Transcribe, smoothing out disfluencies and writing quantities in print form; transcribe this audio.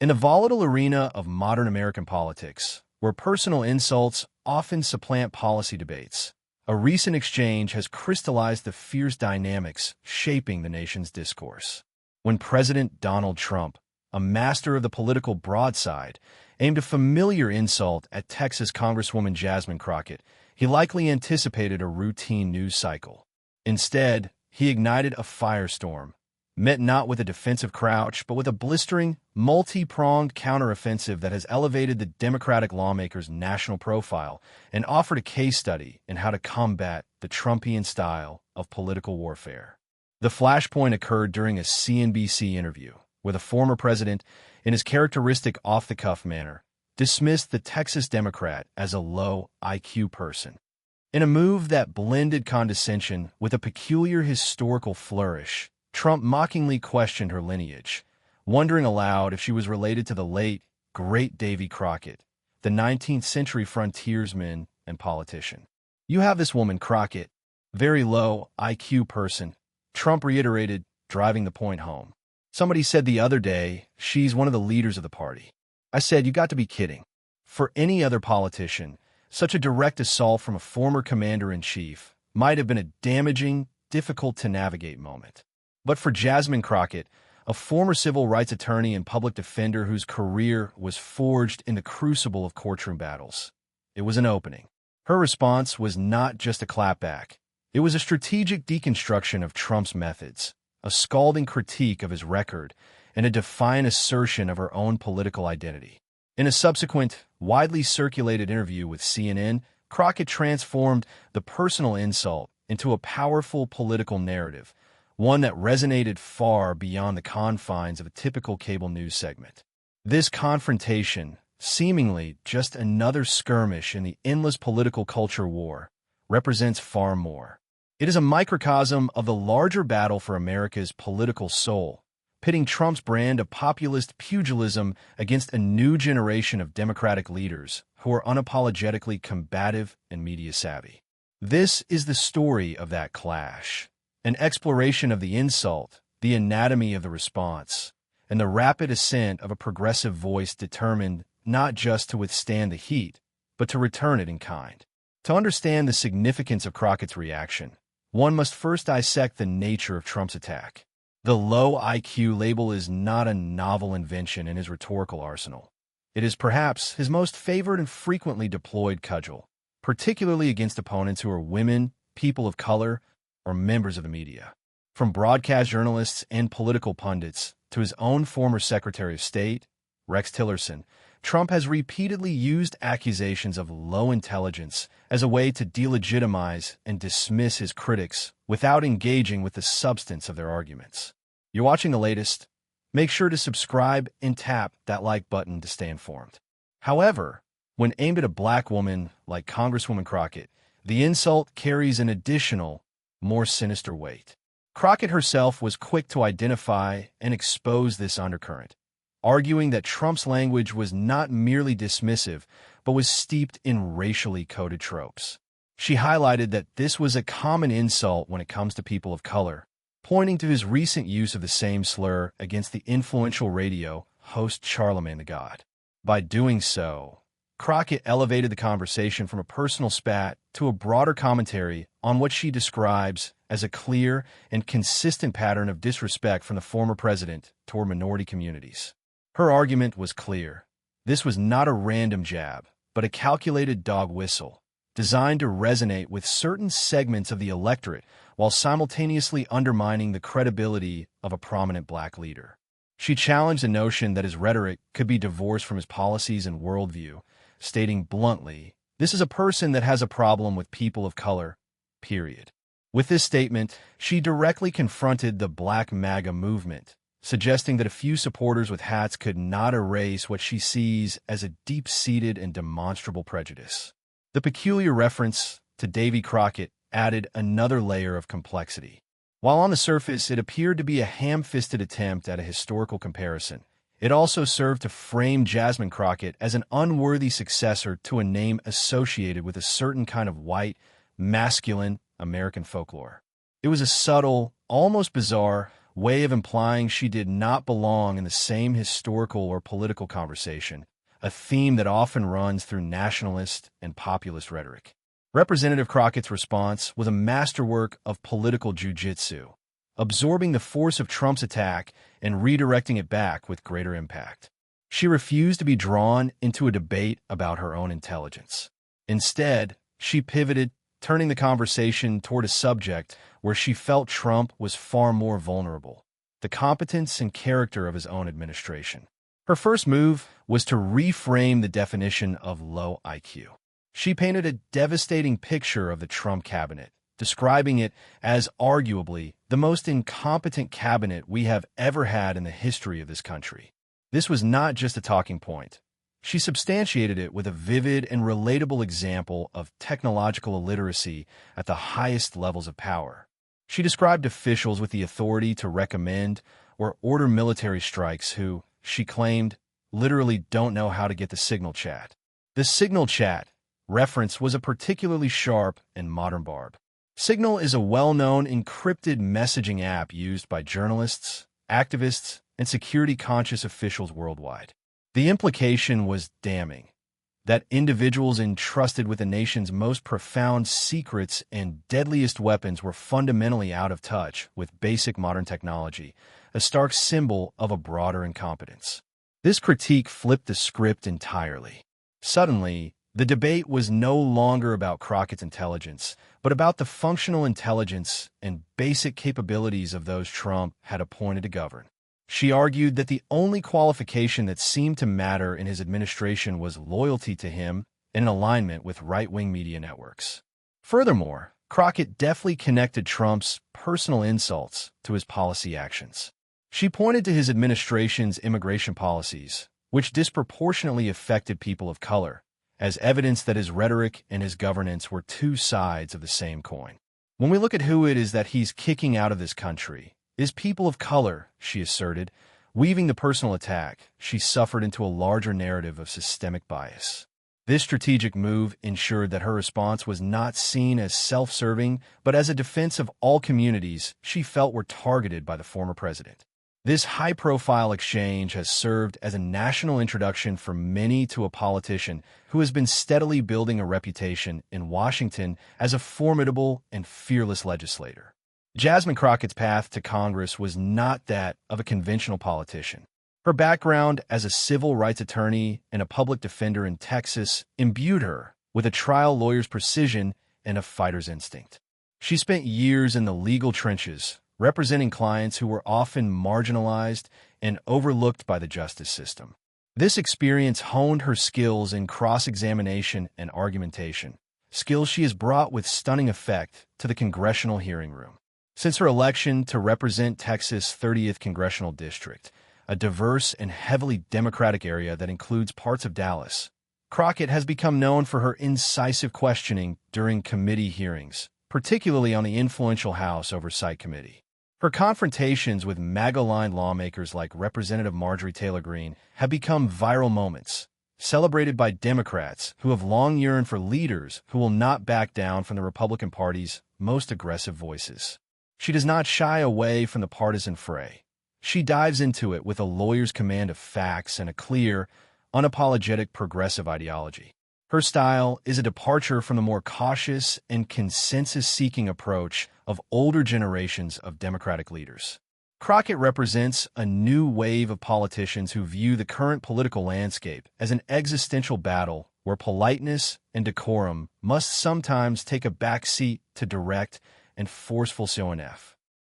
In the volatile arena of modern American politics, where personal insults often supplant policy debates, a recent exchange has crystallized the fierce dynamics shaping the nation's discourse. When President Donald Trump, a master of the political broadside, aimed a familiar insult at Texas Congresswoman Jasmine Crockett, he likely anticipated a routine news cycle. Instead, he ignited a firestorm, met not with a defensive crouch, but with a blistering, multi-pronged counteroffensive that has elevated the Democratic lawmaker's national profile and offered a case study in how to combat the Trumpian style of political warfare. The flashpoint occurred during a CNBC interview, where the former president, in his characteristic off-the-cuff manner, dismissed the Texas Democrat as a low IQ person. In a move that blended condescension with a peculiar historical flourish, Trump mockingly questioned her lineage, wondering aloud if she was related to the late, great Davy Crockett, the 19th century frontiersman and politician. "You have this woman, Crockett, very low IQ person," Trump reiterated, driving the point home. "Somebody said the other day she's one of the leaders of the party." I said, "You got to be kidding." For any other politician, such a direct assault from a former commander-in-chief might have been a damaging, difficult-to-navigate moment. But for Jasmine Crockett, a former civil rights attorney and public defender whose career was forged in the crucible of courtroom battles, it was an opening. Her response was not just a clapback. It was a strategic deconstruction of Trump's methods, a scalding critique of his record, and a defiant assertion of her own political identity. In a subsequent, widely circulated interview with CNN, Crockett transformed the personal insult into a powerful political narrative, one that resonated far beyond the confines of a typical cable news segment. This confrontation, seemingly just another skirmish in the endless political culture war, represents far more. It is a microcosm of the larger battle for America's political soul, pitting Trump's brand of populist pugilism against a new generation of Democratic leaders who are unapologetically combative and media-savvy. This is the story of that clash, an exploration of the insult, the anatomy of the response, and the rapid ascent of a progressive voice determined not just to withstand the heat, but to return it in kind. To understand the significance of Crockett's reaction, one must first dissect the nature of Trump's attack. The low IQ label is not a novel invention in his rhetorical arsenal. It is perhaps his most favored and frequently deployed cudgel, particularly against opponents who are women, people of color, or members of the media. From broadcast journalists and political pundits to his own former Secretary of State, Rex Tillerson, Trump has repeatedly used accusations of low intelligence as a way to delegitimize and dismiss his critics without engaging with the substance of their arguments. You're watching the latest? Make sure to subscribe and tap that like button to stay informed. However, when aimed at a black woman like Congresswoman Crockett, the insult carries an additional, more sinister weight. Crockett herself was quick to identify and expose this undercurrent, arguing that Trump's language was not merely dismissive, but was steeped in racially coded tropes. She highlighted that this was a common insult when it comes to people of color, pointing to his recent use of the same slur against the influential radio host Charlamagne tha God. By doing so, Crockett elevated the conversation from a personal spat to a broader commentary on what she describes as a clear and consistent pattern of disrespect from the former president toward minority communities. Her argument was clear. This was not a random jab, but a calculated dog whistle, designed to resonate with certain segments of the electorate while simultaneously undermining the credibility of a prominent black leader. She challenged the notion that his rhetoric could be divorced from his policies and worldview, stating bluntly, "This is a person that has a problem with people of color, period." With this statement, she directly confronted the Black MAGA movement, suggesting that a few supporters with hats could not erase what she sees as a deep-seated and demonstrable prejudice. The peculiar reference to Davy Crockett added another layer of complexity. While on the surface it appeared to be a ham-fisted attempt at a historical comparison, it also served to frame Jasmine Crockett as an unworthy successor to a name associated with a certain kind of white, masculine American folklore. It was a subtle, almost bizarre, way of implying she did not belong in the same historical or political conversation, a theme that often runs through nationalist and populist rhetoric. Representative Crockett's response was a masterwork of political jujitsu, absorbing the force of Trump's attack and redirecting it back with greater impact. She refused to be drawn into a debate about her own intelligence. Instead, she pivoted, turning the conversation toward a subject where she felt Trump was far more vulnerable: the competence and character of his own administration. Her first move was to reframe the definition of low IQ. She painted a devastating picture of the Trump cabinet, describing it as arguably the most incompetent cabinet we have ever had in the history of this country. This was not just a talking point. She substantiated it with a vivid and relatable example of technological illiteracy at the highest levels of power. She described officials with the authority to recommend or order military strikes who, she claimed, literally don't know how to get the signal chat. The signal chat reference was a particularly sharp and modern barb. Signal is a well-known encrypted messaging app used by journalists, activists, and security-conscious officials worldwide. The implication was damning: that individuals entrusted with the nation's most profound secrets and deadliest weapons were fundamentally out of touch with basic modern technology, a stark symbol of a broader incompetence. This critique flipped the script entirely. Suddenly, the debate was no longer about Crockett's intelligence, but about the functional intelligence and basic capabilities of those Trump had appointed to govern. She argued that the only qualification that seemed to matter in his administration was loyalty to him and an alignment with right-wing media networks. Furthermore, Crockett deftly connected Trump's personal insults to his policy actions. She pointed to his administration's immigration policies, which disproportionately affected people of color, as evidence that his rhetoric and his governance were two sides of the same coin. When we look at who it is that he's kicking out of this country, is people of color, she asserted, weaving the personal attack she suffered into a larger narrative of systemic bias. This strategic move ensured that her response was not seen as self-serving, but as a defense of all communities she felt were targeted by the former president. This high-profile exchange has served as a national introduction for many to a politician who has been steadily building a reputation in Washington as a formidable and fearless legislator. Jasmine Crockett's path to Congress was not that of a conventional politician. Her background as a civil rights attorney and a public defender in Texas imbued her with a trial lawyer's precision and a fighter's instinct. She spent years in the legal trenches, representing clients who were often marginalized and overlooked by the justice system. This experience honed her skills in cross-examination and argumentation, skills she has brought with stunning effect to the congressional hearing room. Since her election to represent Texas' 30th Congressional District, a diverse and heavily Democratic area that includes parts of Dallas, Crockett has become known for her incisive questioning during committee hearings, particularly on the influential House Oversight Committee. Her confrontations with MAGA-aligned lawmakers like Representative Marjorie Taylor Greene have become viral moments, celebrated by Democrats who have long yearned for leaders who will not back down from the Republican Party's most aggressive voices. She does not shy away from the partisan fray. She dives into it with a lawyer's command of facts and a clear, unapologetic progressive ideology. Her style is a departure from the more cautious and consensus-seeking approach of older generations of Democratic leaders. Crockett represents a new wave of politicians who view the current political landscape as an existential battle where politeness and decorum must sometimes take a backseat to direct and forceful CONF.